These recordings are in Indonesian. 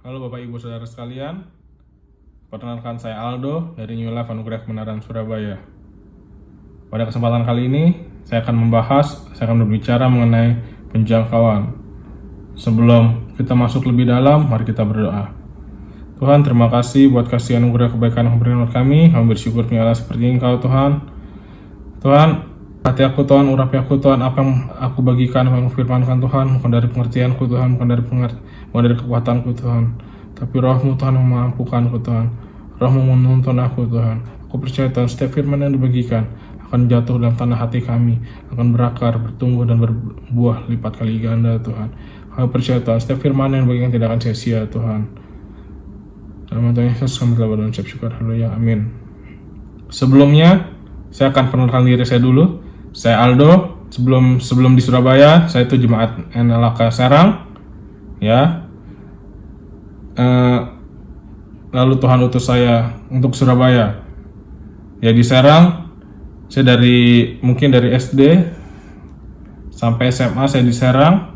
Halo Bapak Ibu Saudara sekalian, perkenalkan saya Aldo dari New Life Anugerah Kebenaran Surabaya. Pada kesempatan kali ini, saya akan berbicara mengenai penjangkauan. Sebelum kita masuk lebih dalam, mari kita berdoa. Tuhan, terima kasih buat kasih anugerah kebaikan yang berikan kami. Kami bersyukur menyala seperti Engkau, Tuhan. Tuhan, hati aku Tuhan, urapi aku Tuhan, apa yang aku bagikan, apa yang firmankan Tuhan, bukan dari pengertianku Tuhan, bukan dari kekuatanku Tuhan, tapi Roh-Mu Tuhan yang memampukanku Tuhan, Roh-Mu menuntun aku Tuhan. Aku percaya Tuhan, setiap firman yang dibagikan akan jatuh dalam tanah hati kami, akan berakar, bertumbuh dan berbuah lipat kali ganda Tuhan. Kami percaya Tuhan, setiap firman yang dibagikan tidak akan sia-sia Tuhan. Dalam nama Tuhan Yesus kami telah berdoa dan syukur, haleluya, amin. Sebelumnya, saya akan perkenalkan diri saya dulu. Saya Aldo. Sebelum di Surabaya, saya itu jemaat NLAK Serang, ya. Lalu Tuhan utus saya untuk Surabaya. Ya, di Serang, saya mungkin dari SD sampai SMA saya di Serang.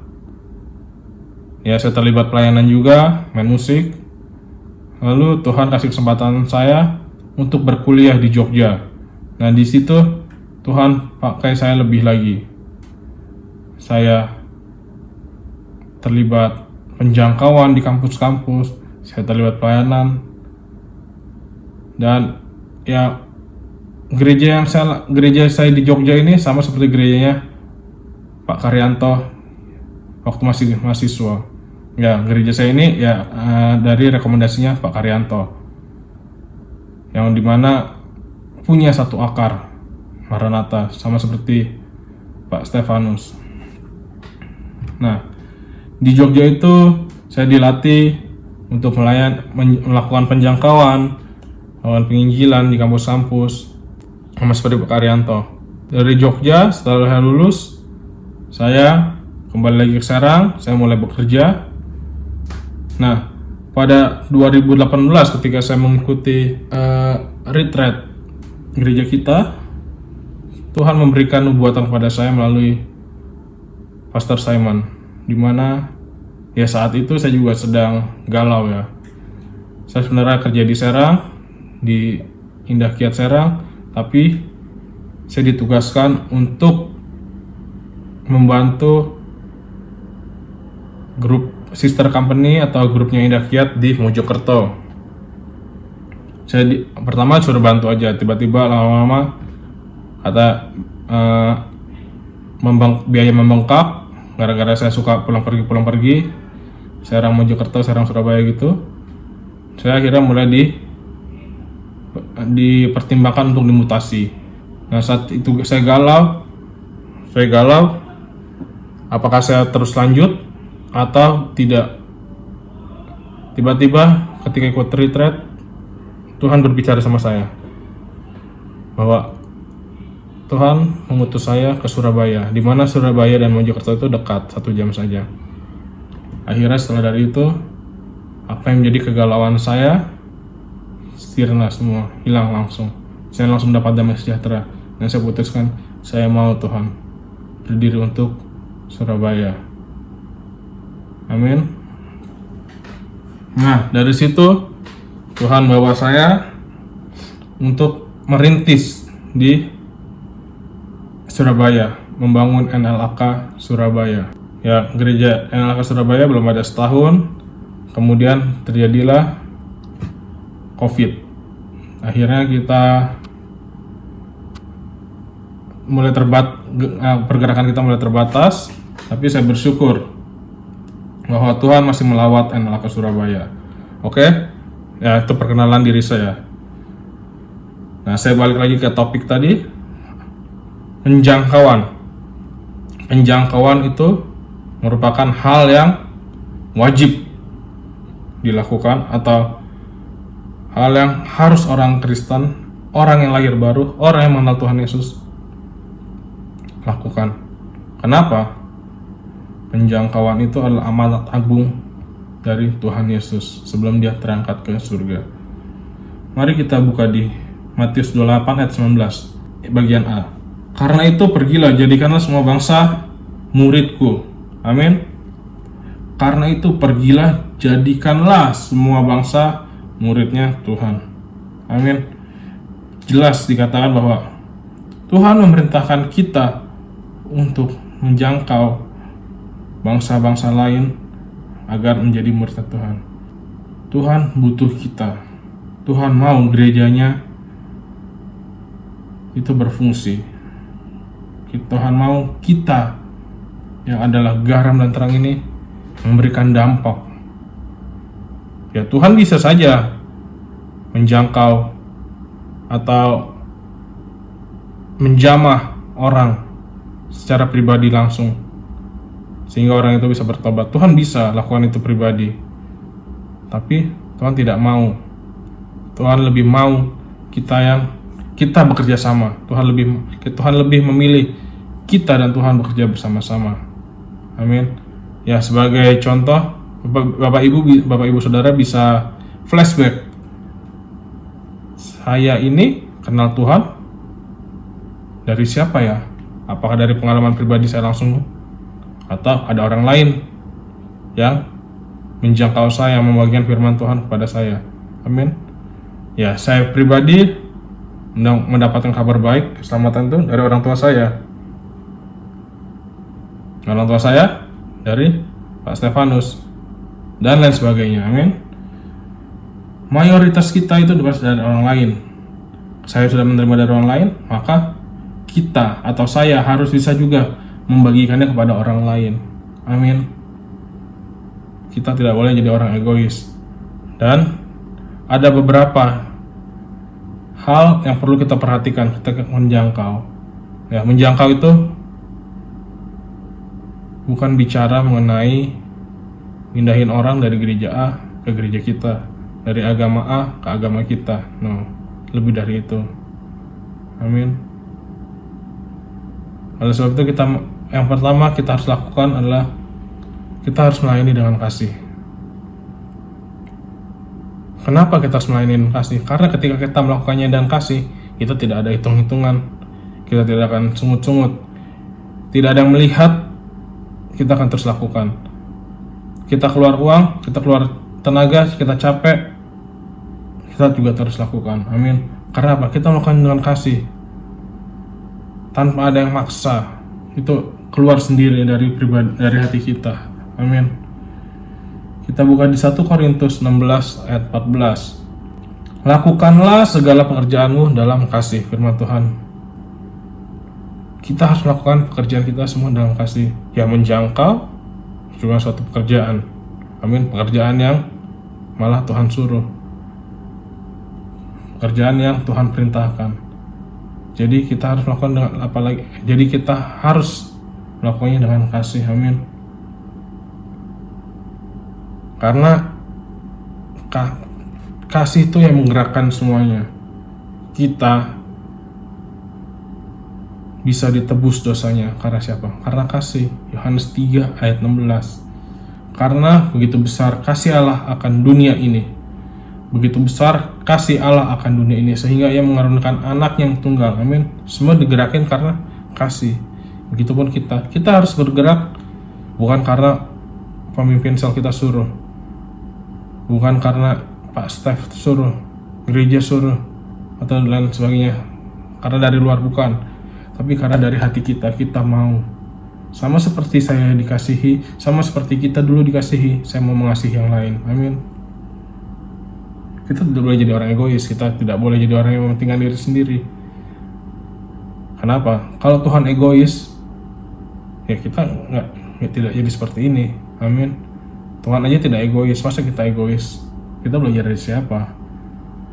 Ya, saya terlibat pelayanan juga, main musik. Lalu Tuhan kasih kesempatan saya untuk berkuliah di Jogja. Nah, di situ Tuhan pakai saya lebih lagi. Saya terlibat penjangkauan di kampus-kampus, saya terlibat pelayanan. Dan ya, gereja saya di Jogja ini sama seperti gerejanya Pak Karyanto waktu masih mahasiswa. Ya, gereja saya ini ya dari rekomendasinya Pak Karyanto, yang dimana punya satu akar Maranatha, sama seperti Pak Stefanus. Nah, di Jogja itu saya dilatih untuk melakukan penjangkauan, melakukan penginjilan di kampus-kampus, sama seperti Pak Karyanto. Dari Jogja, setelah saya lulus, saya kembali lagi ke Serang, saya mulai bekerja. Nah, pada 2018 ketika saya mengikuti retreat gereja kita, Tuhan memberikan nubuatan kepada saya melalui Pastor Simon, dimana ya saat itu saya juga sedang galau ya. Saya sebenarnya kerja di Serang, di Indah Kiat Serang, tapi saya ditugaskan untuk membantu grup sister company atau grupnya Indah Kiat di Mojokerto. Saya pertama suruh bantu aja, tiba-tiba lama-lama kata biaya membengkak gara-gara saya suka pulang pergi, Serang Mojokerto, Serang Surabaya gitu. Saya akhirnya mulai dipertimbangkan untuk dimutasi. Nah, saat itu saya galau, apakah saya terus lanjut atau tidak. Tiba-tiba ketika ikut retreat, Tuhan berbicara sama saya bahwa Tuhan mengutus saya ke Surabaya, di mana Surabaya dan Mojokerto itu dekat 1 jam saja. Akhirnya setelah dari itu, apa yang menjadi kegalauan saya sirna semua, hilang langsung. Saya langsung mendapat damai sejahtera, dan saya putuskan saya mau Tuhan berdiri untuk Surabaya. Amin. Nah, dari situ Tuhan bawa saya untuk merintis di Surabaya, membangun NLAK Surabaya. Ya, gereja NLAK Surabaya belum ada setahun, kemudian terjadilah COVID. Akhirnya kita pergerakan kita mulai terbatas, tapi saya bersyukur bahwa Tuhan masih melawat NLAK Surabaya. Oke? Ya, itu perkenalan diri saya. Nah, saya balik lagi ke topik tadi. Penjangkauan itu merupakan hal yang wajib dilakukan atau hal yang harus orang Kristen, orang yang lahir baru, orang yang mengenal Tuhan Yesus lakukan. Kenapa? Penjangkauan itu adalah amanat agung dari Tuhan Yesus sebelum dia terangkat ke surga. Mari kita buka di Matius 28 ayat 19 bagian A. Karena itu pergilah, jadikanlah semua bangsa muridku. Amin. Karena itu pergilah, jadikanlah semua bangsa muridnya Tuhan. Amin. Jelas dikatakan bahwa Tuhan memerintahkan kita untuk menjangkau bangsa-bangsa lain agar menjadi murid Tuhan. Tuhan butuh kita. Tuhan mau gerejanya itu berfungsi. Tuhan mau kita yang adalah garam dan terang ini memberikan dampak. Ya, Tuhan bisa saja menjangkau atau menjamah orang secara pribadi langsung sehingga orang itu bisa bertobat. Tuhan bisa lakukan itu pribadi. Tapi Tuhan tidak mau. Tuhan lebih mau kita bekerja sama. Tuhan lebih memilih kita dan Tuhan bekerja bersama-sama. Amin. Ya, sebagai contoh, Bapak Ibu Saudara bisa flashback. Saya ini kenal Tuhan dari siapa ya? Apakah dari pengalaman pribadi saya langsung, atau ada orang lain yang menjangkau saya, membagikan firman Tuhan kepada saya? Amin. Ya, saya pribadi mendapatkan kabar baik, keselamatan itu dari orang tua saya. Orang tua saya dari Pak Stefanus dan lain sebagainya. Amin. Mayoritas kita itu dari orang lain. Saya sudah menerima dari orang lain, maka kita atau saya harus bisa juga membagikannya kepada orang lain. Amin. Kita tidak boleh jadi orang egois. Dan ada beberapa hal yang perlu kita perhatikan ketika menjangkau. Ya, menjangkau itu bukan bicara mengenai pindahin orang dari gereja A ke gereja kita, dari agama A ke agama kita. No, lebih dari itu. Amin. Oleh sebab itu yang pertama kita harus lakukan adalah kita harus melayani dengan kasih. Kenapa kita harus melayani dengan kasih? Karena ketika kita melakukannya dengan kasih, kita tidak ada hitung-hitungan, kita tidak akan sungut-sungut, tidak ada yang melihat. Kita akan terus lakukan. Kita keluar uang, kita keluar tenaga, kita capek, kita juga terus lakukan. Amin. Karena apa? Kita melakukan dengan kasih, tanpa ada yang maksa. Itu keluar sendiri dari hati kita. Amin. Kita buka di 1 Korintus 16 ayat 14. Lakukanlah segala pekerjaanmu dalam kasih, firman Tuhan. Kita harus melakukan pekerjaan kita semua dalam kasih. Yang menjangkau juga suatu pekerjaan. Amin. Pekerjaan yang malah Tuhan suruh. Pekerjaan yang Tuhan perintahkan. Jadi kita harus melakukan dengan apa lagi? Jadi kita harus melakukannya dengan kasih. Amin. Karena kasih itu yang menggerakkan semuanya. Kita bisa ditebus dosanya karena siapa? Karena kasih. Yohanes 3 ayat 16. Karena begitu besar kasih Allah akan dunia ini. Begitu besar kasih Allah akan dunia ini sehingga Ia mengaruniakan anak yang tunggal. Amin. Semua digerakin karena kasih. Begitupun kita. Kita harus bergerak bukan karena pemimpin sel kita suruh. Bukan karena Pak Stef suruh, gereja suruh, atau lain sebagainya. Karena dari luar bukan. Tapi karena dari hati kita mau. Sama seperti saya dikasihi, sama seperti kita dulu dikasihi, saya mau mengasihi yang lain. Amin. Kita tidak boleh jadi orang egois, kita tidak boleh jadi orang yang mementingkan diri sendiri. Kenapa? Kalau Tuhan egois, ya kita tidak jadi seperti ini. Amin. Tuhan aja tidak egois, masa kita egois? Kita belajar dari siapa?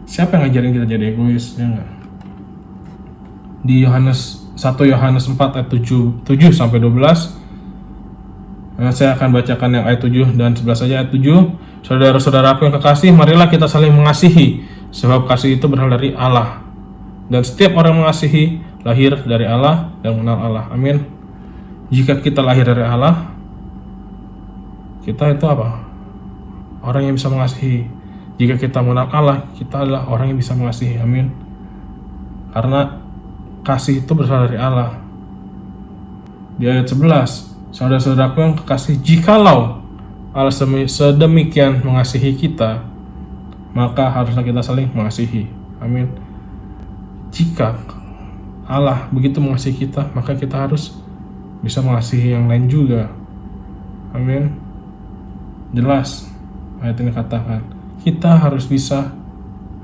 Siapa yang ngajarin kita jadi egois? Ya enggak? Di 1 Yohanes 4 ayat 7 sampai 12. Saya akan bacakan yang ayat 7 dan 11 saja. Ayat 7. Saudara-saudaraku yang kekasih, marilah kita saling mengasihi, sebab kasih itu berasal dari Allah. Dan setiap orang mengasihi lahir dari Allah dan mengenal Allah. Amin. Jika kita lahir dari Allah, kita itu apa? Orang yang bisa mengasihi. Jika kita mengenal Allah, kita adalah orang yang bisa mengasihi. Amin. Karena kasih itu berasal dari Allah. Di ayat 11, saudara-saudaraku yang kekasih, jikalau Allah sedemikian mengasihi kita, maka haruslah kita saling mengasihi. Amin. Jika Allah begitu mengasihi kita, maka kita harus bisa mengasihi yang lain juga. Amin. Jelas ayat ini katakan, kita harus bisa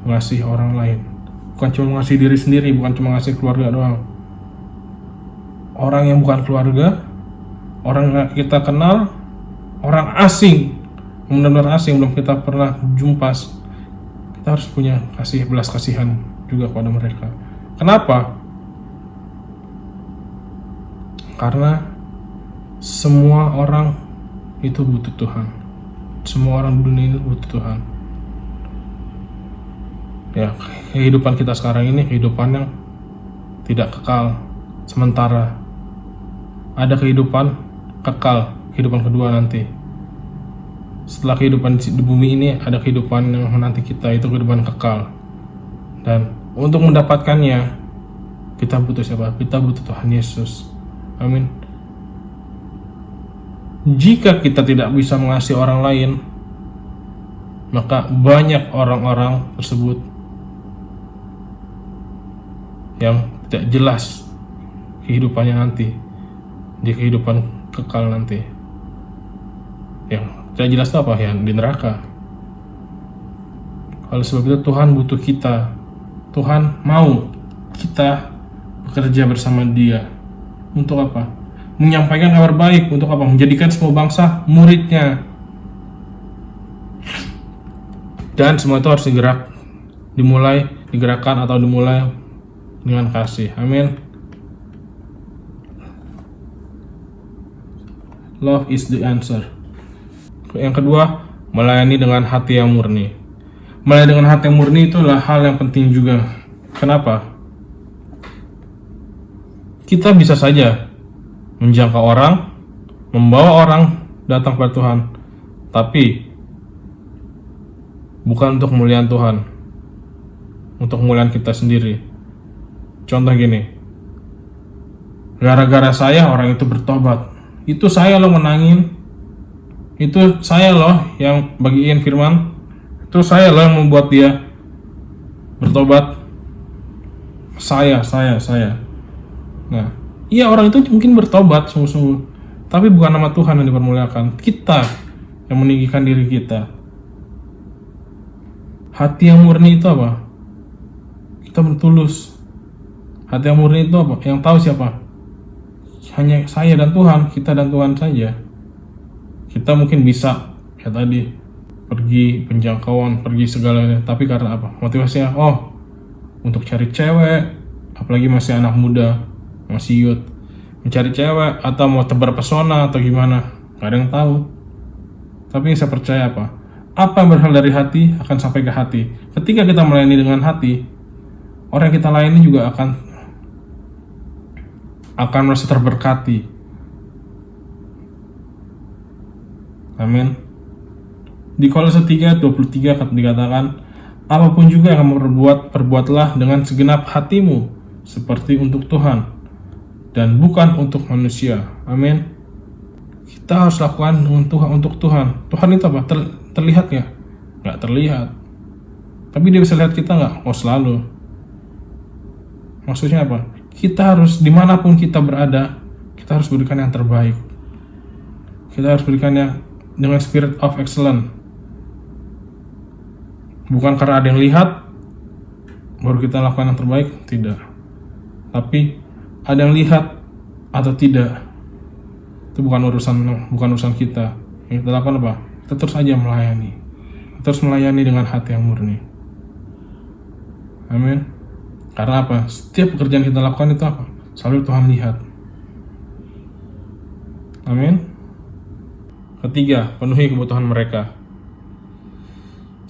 mengasihi orang lain. Bukan cuma mengasihi diri sendiri, bukan cuma mengasihi keluarga doang. Orang yang bukan keluarga, orang yang kita kenal, orang asing, benar-benar asing, belum kita pernah jumpa, kita harus punya belas kasihan juga kepada mereka. Kenapa? Karena semua orang itu butuh Tuhan. Semua orang di dunia ini butuh Tuhan. Ya, kehidupan kita sekarang ini kehidupan yang tidak kekal, sementara. Ada kehidupan kekal, kehidupan kedua nanti. Setelah kehidupan di bumi ini, ada kehidupan yang menanti kita, itu kehidupan kekal. Dan untuk mendapatkannya, kita butuh siapa? Kita butuh Tuhan Yesus. Amin. Jika kita tidak bisa mengasihi orang lain, maka banyak orang-orang tersebut yang tidak jelas kehidupannya nanti, di kehidupan kekal nanti. Yang tidak jelas itu apa? Ya, di neraka. Oleh sebab itu Tuhan butuh kita. Tuhan mau kita bekerja bersama Dia. Untuk apa? Menyampaikan kabar baik. Untuk apa? Menjadikan semua bangsa muridnya. Dan semua itu harus digerakkan atau dimulai dengan kasih. Amin. Love is the answer. Yang kedua, melayani dengan hati yang murni. Melayani dengan hati yang murni itulah hal yang penting juga. Kenapa? Kita bisa saja menjangkau orang, membawa orang datang kepada Tuhan, tapi bukan untuk kemuliaan Tuhan, untuk kemuliaan kita sendiri. Contoh gini, gara-gara saya orang itu bertobat, itu saya loh menangin, itu saya loh yang bagiin firman, itu saya loh yang membuat dia bertobat. Saya. Nah, iya, orang itu mungkin bertobat sungguh-sungguh, tapi bukan nama Tuhan yang dipermuliakan. Kita yang meninggikan diri kita. Hati yang murni itu apa? Kita bertulus. Hati yang murni itu apa? Yang tahu siapa? Hanya saya dan Tuhan, kita dan Tuhan saja. Kita mungkin bisa, ya tadi, pergi penjangkauan, pergi segalanya, tapi karena apa? Motivasinya, untuk cari cewek, apalagi masih anak muda, masih youth, mencari cewek, atau mau tebar pesona, atau gimana, gak ada yang tahu. Tapi saya percaya apa yang berasal dari hati akan sampai ke hati. Ketika kita melayani dengan hati, orang yang kita layani juga akan merasa terberkati. Amin. Di Kolose 3:23 dikatakan, apapun juga yang kamu perbuatlah dengan segenap hatimu, seperti untuk Tuhan, dan bukan untuk manusia. Amin. Kita harus lakukan dengan Tuhan, untuk Tuhan. Tuhan itu apa? Terlihat ya? Nggak terlihat. Tapi dia bisa lihat kita nggak? Selalu. Maksudnya apa? Kita harus, dimanapun kita berada, kita harus berikan yang terbaik. Kita harus berikan yang dengan spirit of excellence. Bukan karena ada yang lihat baru kita lakukan yang terbaik, tidak. Tapi ada yang lihat atau tidak, itu bukan urusan kita. Yang kita lakukan apa? Kita terus saja melayani. Kita terus melayani dengan hati yang murni. Amin. Karena apa? Setiap pekerjaan kita lakukan itu apa? Selalu Tuhan lihat. Amin. Ketiga, penuhi kebutuhan mereka.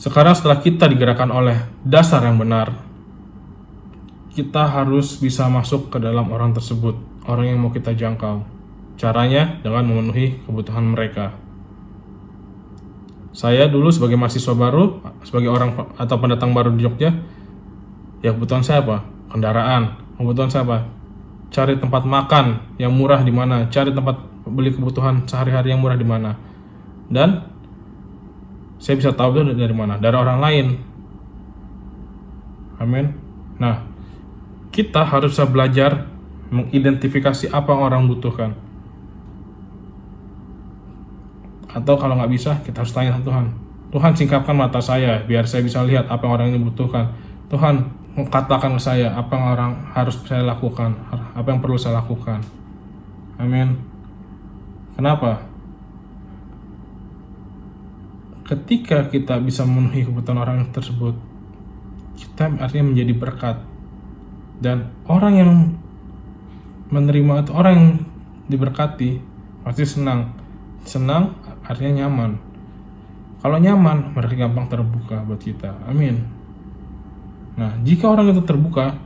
Sekarang setelah kita digerakkan oleh dasar yang benar, kita harus bisa masuk ke dalam orang tersebut, orang yang mau kita jangkau. Caranya dengan memenuhi kebutuhan mereka. Saya dulu sebagai mahasiswa baru, sebagai orang atau pendatang baru di Jogja, ya kebutuhan saya apa? Kendaraan. Kebutuhan saya apa? Cari tempat makan yang murah di mana, cari tempat beli kebutuhan sehari-hari yang murah di mana. Dan saya bisa tahu itu dari mana? Dari orang lain. Amin. Nah, kita harus bisa belajar mengidentifikasi apa yang orang butuhkan. Atau kalau nggak bisa, kita harus tanya sama Tuhan. Tuhan, singkapkan mata saya biar saya bisa lihat apa yang orang ini butuhkan. Tuhan, katakan ke saya apa yang orang harus saya lakukan, apa yang perlu saya lakukan. Amin. Kenapa? Ketika kita bisa memenuhi kebutuhan orang tersebut, kita artinya menjadi berkat. Dan orang yang menerima atau orang yang diberkati pasti senang. Senang artinya nyaman. Kalau nyaman, mereka gampang terbuka buat kita. Amin. Nah, jika orang itu terbuka,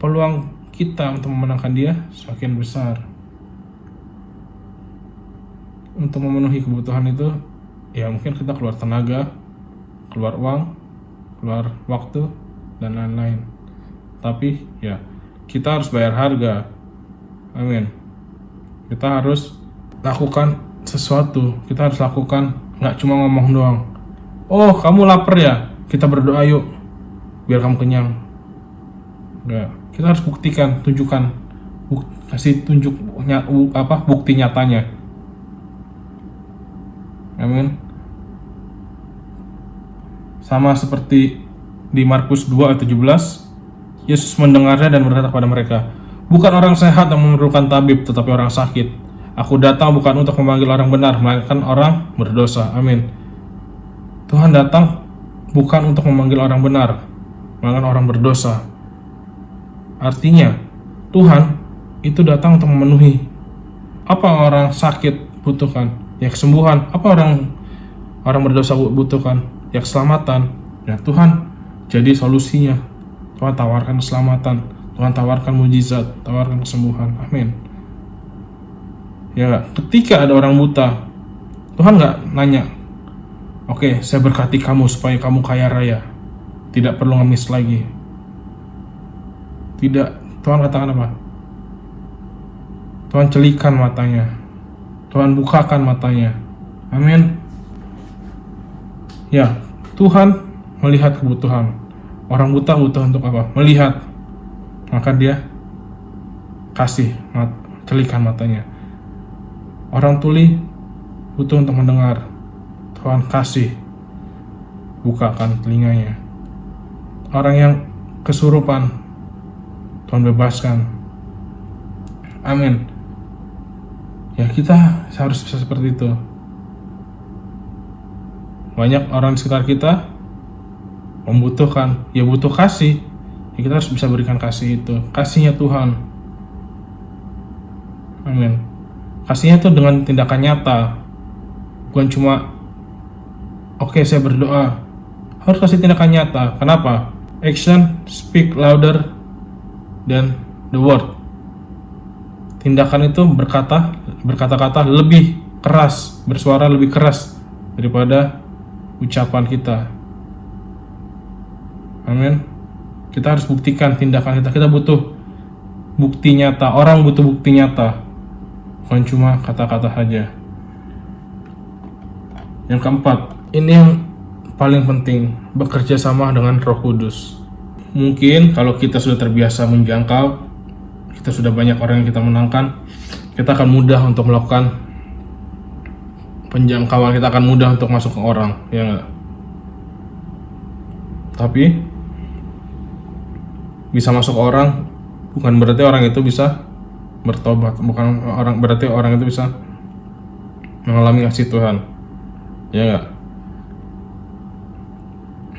peluang kita untuk memenangkan dia semakin besar. Untuk memenuhi kebutuhan itu, ya mungkin kita keluar tenaga, keluar uang, keluar waktu, dan lain-lain. Tapi ya, kita harus bayar harga. Amin. Kita harus lakukan sesuatu. Kita harus lakukan, nggak cuma ngomong doang. Oh, kamu lapar ya? Kita berdoa yuk, biar kamu kenyang. Nggak. Kita harus buktikan, tunjukkan, kasih bukti nyatanya. Amin. Sama seperti di Markus 2 ayat 17, Yesus mendengarnya dan berkata kepada mereka, bukan orang sehat yang memerlukan tabib, tetapi orang sakit. Aku datang bukan untuk memanggil orang benar, melainkan orang berdosa. Amin. Tuhan datang bukan untuk memanggil orang benar, melainkan orang berdosa. Artinya, Tuhan itu datang untuk memenuhi apa orang sakit butuhkan, ya kesembuhan. Apa orang berdosa butuhkan, ya keselamatan. Ya Tuhan jadi solusinya. Tuhan tawarkan keselamatan, Tuhan tawarkan mujizat, tawarkan kesembuhan. Amin. Ya, ketika ada orang buta, Tuhan nggak nanya, oke, saya berkati kamu supaya kamu kaya raya, tidak perlu ngemis lagi. Tidak, Tuhan katakan apa? Tuhan celikan matanya, Tuhan bukakan matanya. Amin. Ya, Tuhan melihat kebutuhan. Orang buta butuh untuk apa? Melihat. Maka dia kasih, celikan matanya. Orang tuli butuh untuk mendengar. Tuhan kasih, bukakan telinganya. Orang yang kesurupan, Tuhan bebaskan. Amin. Ya, kita harus bisa seperti itu. Banyak orang di sekitar kita membutuhkan, ya butuh kasih. Ya, kita harus bisa berikan kasih itu. Kasihnya Tuhan. Amin. Kasihnya itu dengan tindakan nyata. Bukan cuma, oke, saya berdoa. Harus kasih tindakan nyata. Kenapa? Action speak louder than the word. Tindakan itu berkata-kata lebih keras, bersuara lebih keras daripada ucapan kita. Amin. Kita harus buktikan tindakan kita. Kita butuh bukti nyata. Orang butuh bukti nyata, bukan cuma kata-kata saja. Yang keempat, ini yang paling penting, bekerja sama dengan Roh Kudus. Mungkin kalau kita sudah terbiasa menjangkau, kita sudah banyak orang yang kita menangkan, kita akan mudah untuk melakukan penjangkauan, kita akan mudah untuk masuk ke orang, ya enggak? Tapi bisa masuk ke orang bukan berarti orang itu bisa bertobat, bukan berarti orang itu bisa mengalami kasih Tuhan, ya enggak?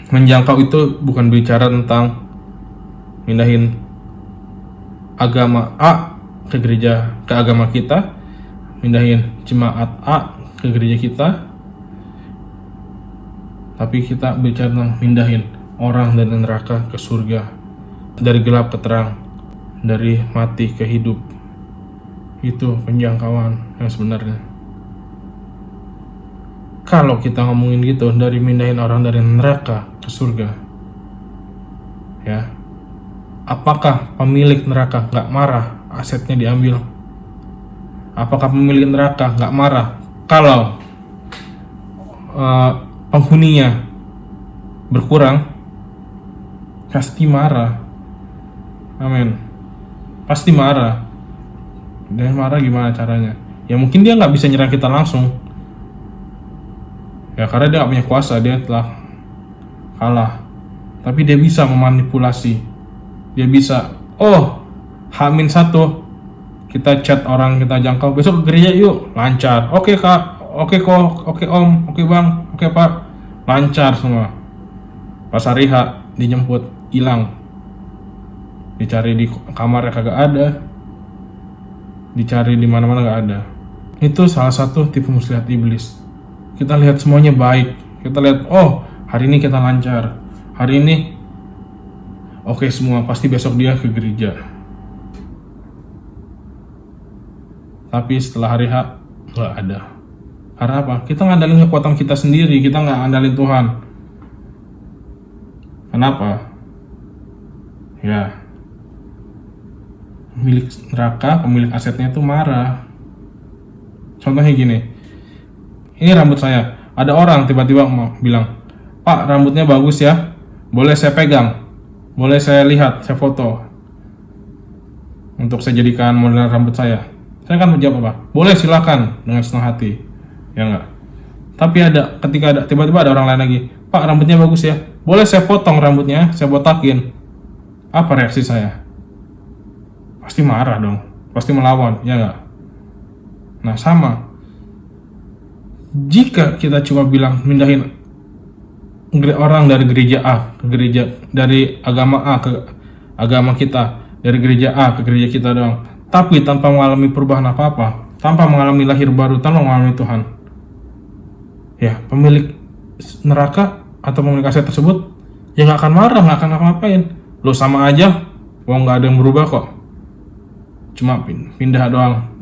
Menjangkau itu bukan bicara tentang mindahin agama A ke agama kita, mindahin jemaat A ke gereja kita, tapi kita bicara tentang mindahin orang dari neraka ke surga, dari gelap ke terang, dari mati ke hidup. Itu penjangkauan yang sebenarnya. Kalau kita ngomongin gitu, dari mindahin orang dari neraka ke surga, ya, apakah pemilik neraka gak marah asetnya diambil? Apakah pemilik neraka gak marah kalau penghuninya berkurang, pasti marah. Amin. Pasti marah. Dan marah gimana caranya? Ya mungkin dia nggak bisa nyerang kita langsung. Ya karena dia nggak punya kuasa, dia telah kalah. Tapi dia bisa memanipulasi. Dia bisa, H-1 kita chat orang kita jangkau, besok ke gereja yuk, lancar. Oke kak, oke kok, oke om, oke bang, oke pak, lancar semua. Pas hari H dijemput, hilang. Dicari di kamarnya kagak ada, dicari di mana-mana gak ada. Itu salah satu tipu muslihat iblis. Kita lihat semuanya baik, kita lihat hari ini kita lancar, hari ini oke semua, pasti besok dia ke gereja. Tapi setelah hari H nggak ada. Karena apa? Kita ngandalin kekuatan kita sendiri, kita nggak ngandalin Tuhan. Kenapa? Ya, pemilik neraka, pemilik asetnya itu marah. Contohnya gini, ini rambut saya, ada orang tiba-tiba mau bilang, Pak rambutnya bagus ya, boleh saya pegang, boleh saya lihat, saya foto, untuk saya jadikan model rambut saya. Saya akan menjawab apa? Boleh, silakan, dengan senang hati, ya enggak? Tapi ketika tiba-tiba ada orang lain lagi, Pak rambutnya bagus ya, boleh saya potong rambutnya, saya botakin. Apa reaksi saya? Pasti marah dong, pasti melawan, ya enggak? Nah sama, jika kita cuma bilang mindahin orang dari gereja A ke gereja, dari agama A ke agama kita, dari gereja A ke gereja kita doang, tapi tanpa mengalami perubahan apa-apa, tanpa mengalami lahir baru, tanpa mengalami Tuhan, ya pemilik neraka atau pemilik aset tersebut ya nggak akan marah, nggak akan apa-apain. Lo sama aja, nggak ada yang berubah kok, cuma pindah doang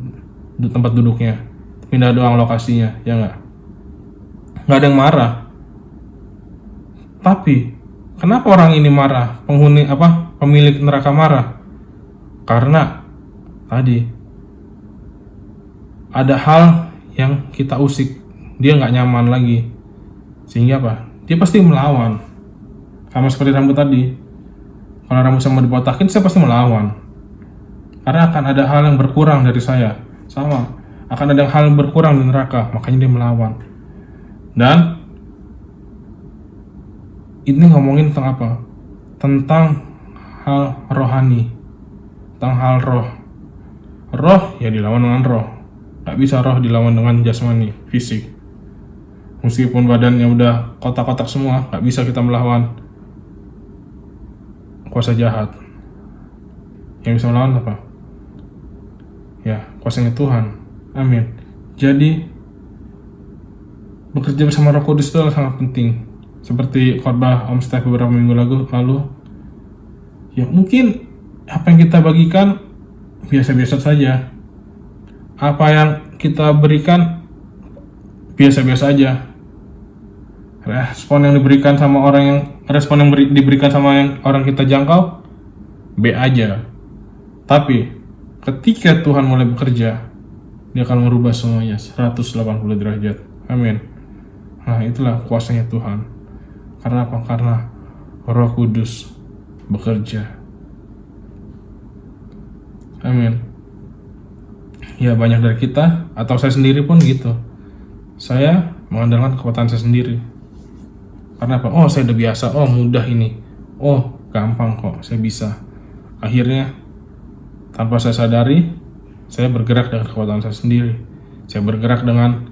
tempat duduknya, pindah doang lokasinya, ya nggak ada yang marah. Tapi kenapa orang ini marah, pemilik neraka marah? Karena tadi ada hal yang kita usik, dia nggak nyaman lagi, sehingga dia pasti melawan. Sama seperti rambut tadi, kalau rambut saya mau dibotakin, saya pasti melawan, karena akan ada hal yang berkurang dari saya. Sama, akan ada hal yang berkurang di neraka, makanya dia melawan. Dan ini ngomongin tentang apa? Tentang hal rohani, tentang hal roh. Roh ya dilawan dengan roh. Gak bisa roh dilawan dengan jasmani, fisik. Meskipun badannya udah kotak-kotak semua, gak bisa kita melawan kuasa jahat. Yang bisa melawan apa? Ya, kuasanya Tuhan. Amin. Jadi bekerja bersama Roh Kudus itu sangat penting. Seperti khotbah Om Steph beberapa minggu lalu, ya mungkin apa yang kita bagikan biasa-biasa saja, apa yang kita berikan biasa-biasa aja. Respon yang diberikan sama diberikan sama yang orang kita jangkau B aja. Tapi ketika Tuhan mulai bekerja, dia akan merubah semuanya 180 derajat. Amin. Nah itulah kuasanya Tuhan. Karena apa? Karena Roh Kudus bekerja. Amin. Ya banyak dari kita atau saya sendiri pun gitu. Saya mengandalkan kekuatan saya sendiri. Karena apa? Saya udah biasa. Mudah ini. Gampang kok. Saya bisa. Akhirnya tanpa saya sadari, saya bergerak dengan kekuatan saya sendiri. Saya bergerak dengan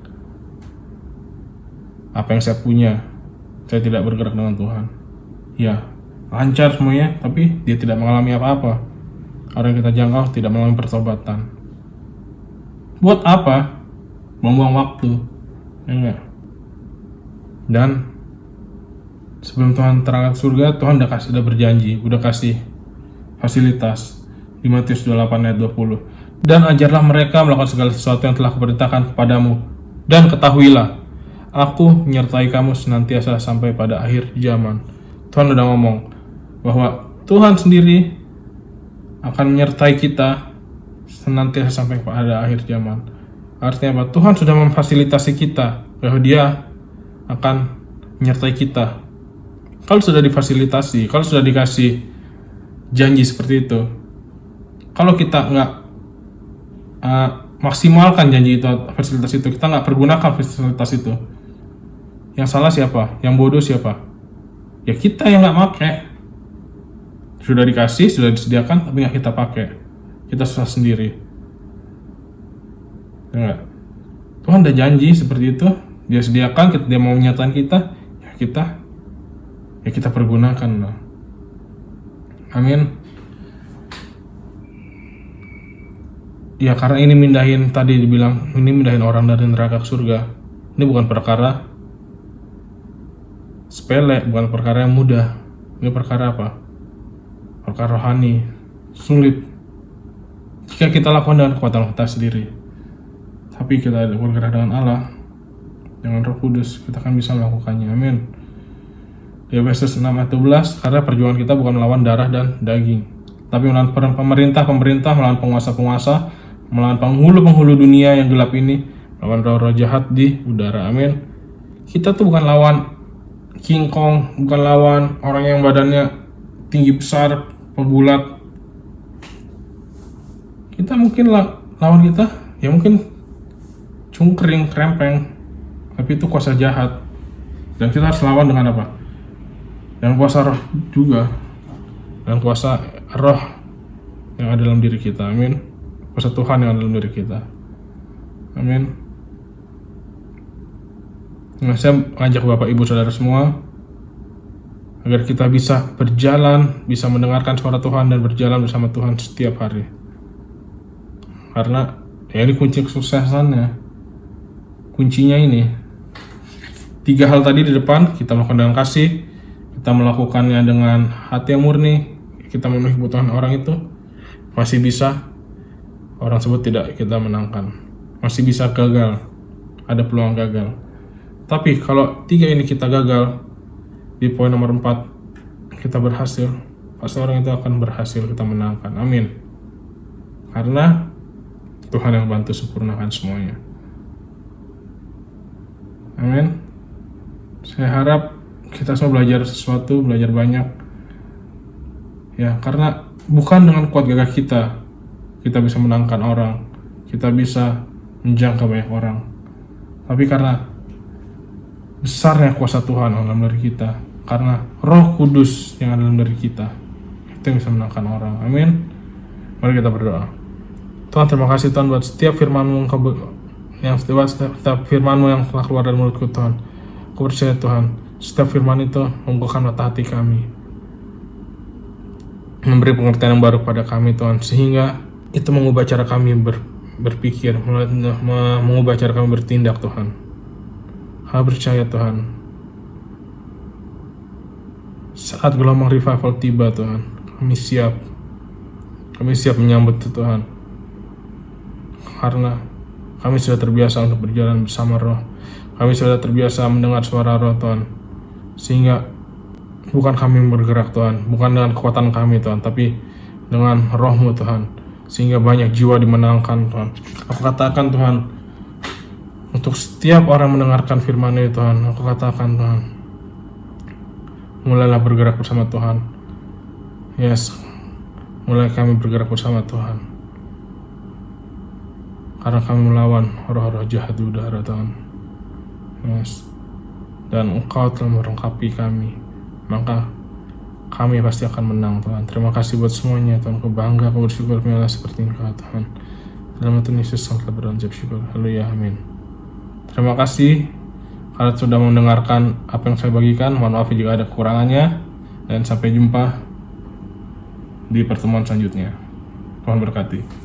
apa yang saya punya. Saya tidak bergerak dengan Tuhan. Ya, lancar semuanya, tapi dia tidak mengalami apa-apa. Orang yang kita jangkau tidak mengalami pertobatan. Buat apa? Membuang waktu. Ya enggak? Dan sebelum Tuhan terangkat surga, Tuhan udah berjanji, udah kasih fasilitas di Matius 28 ayat 20. Dan ajarlah mereka melakukan segala sesuatu yang telah kuperintahkan kepadamu, dan ketahuilah, Aku menyertai kamu senantiasa sampai pada akhir zaman. Tuhan udah ngomong bahwa Tuhan sendiri akan menyertai kita senantiasa sampai pada akhir zaman. Artinya apa? Tuhan sudah memfasilitasi kita bahwa Dia akan menyertai kita. Kalau sudah difasilitasi, kalau sudah dikasih janji seperti itu, kalau kita nggak maksimalkan janji itu, fasilitas itu, kita nggak pergunakan fasilitas itu, yang salah siapa? Yang bodoh siapa? Ya kita yang nggak pakai. Sudah dikasih, sudah disediakan, tapi nggak kita pakai. Kita susah sendiri. Enggak. Tuhan udah janji seperti itu, Dia sediakan, Dia mau menyatakan kita, ya kita pergunakan loh. Amin. Ya karena ini tadi dibilang, ini mindahin orang dari neraka ke surga. Ini bukan perkara sepele, bukan perkara yang mudah. Ini perkara apa? Perkara rohani, sulit. Jika kita lakukan dengan kekuatan kita sendiri, tapi kita bergerak dengan Allah, dengan Roh Kudus, kita akan bisa melakukannya. Amin. Di Efesus 6 ayat 12, karena perjuangan kita bukan melawan darah dan daging, tapi melawan pemerintah, melawan penguasa-penguasa, melawan penghulu-penghulu dunia yang gelap ini, melawan roh-roh jahat di udara. Amin. Kita tuh bukan lawan King Kong, bukan lawan orang yang badannya tinggi besar, pebulat. Kita mungkin lawan kita, ya mungkin cungkring, krempeng, tapi itu kuasa jahat. Dan kita harus lawan dengan apa? Dengan kuasa roh juga, dengan kuasa roh yang ada dalam diri kita. Amin. Kuasa Tuhan yang ada dalam diri kita. Amin. Nah, saya mengajak Bapak Ibu Saudara semua agar kita bisa berjalan, bisa mendengarkan suara Tuhan dan berjalan bersama Tuhan setiap hari. Karena ya ini kunci kesuksesannya. Kuncinya ini 3 hal tadi di depan, kita melakukan dengan kasih, kita melakukannya dengan hati yang murni, kita memenuhi kebutuhan orang itu, masih bisa orang tersebut tidak kita menangkan, masih bisa gagal, ada peluang gagal. Tapi kalau 3 ini kita gagal, di poin nomor 4 kita berhasil, pasti orang itu akan berhasil kita menangkan. Amin. Karena Tuhan yang bantu sempurnakan semuanya. Amin. Saya harap kita semua belajar sesuatu, belajar banyak. Ya, karena bukan dengan kuat gagah kita bisa menangkan orang, kita bisa menjangkau banyak orang. Tapi karena besarnya kuasa Tuhan dalam diri kita, karena Roh Kudus yang ada dalam diri kita yang bisa menangkan orang. Amin. Mari kita berdoa. Tuhan, terima kasih Tuhan buat setiap firman-Mu setiap firman-Mu yang telah keluar dari mulutku Tuhan. Aku percaya Tuhan, setiap firman itu membukakan mata hati kami, memberi pengertian yang baru pada kami Tuhan, sehingga itu mengubah cara kami berpikir, mengubah cara kami bertindak Tuhan. Kami percaya Tuhan, saat gelombang revival tiba Tuhan, kami siap menyambut Tuhan, karena kami sudah terbiasa untuk berjalan bersama Roh. Kami sudah terbiasa mendengar suara Roh Tuhan, sehingga bukan kami bergerak Tuhan, bukan dengan kekuatan kami Tuhan, tapi dengan Roh-Mu Tuhan, sehingga banyak jiwa dimenangkan Tuhan. Aku katakan Tuhan, untuk setiap orang mendengarkan firman-Mu Tuhan, aku katakan Tuhan, mulailah bergerak bersama Tuhan. Yes, mulai kami bergerak bersama Tuhan, karena kami melawan roh-roh jahat di udara Tuhan. Yes. Dan Engkau telah melengkapi kami, maka kami pasti akan menang Tuhan. Terima kasih buat semuanya Tuhan. Aku bangga, aku bersyukur punya seperti Engkau Tuhan. Dalam Tuhan Yesus sangatlah beranjab syukur. Haleluya, amin. Terima kasih karena sudah mendengarkan apa yang saya bagikan. Mohon maaf jika ada kekurangannya, dan sampai jumpa di pertemuan selanjutnya. Tuhan berkati.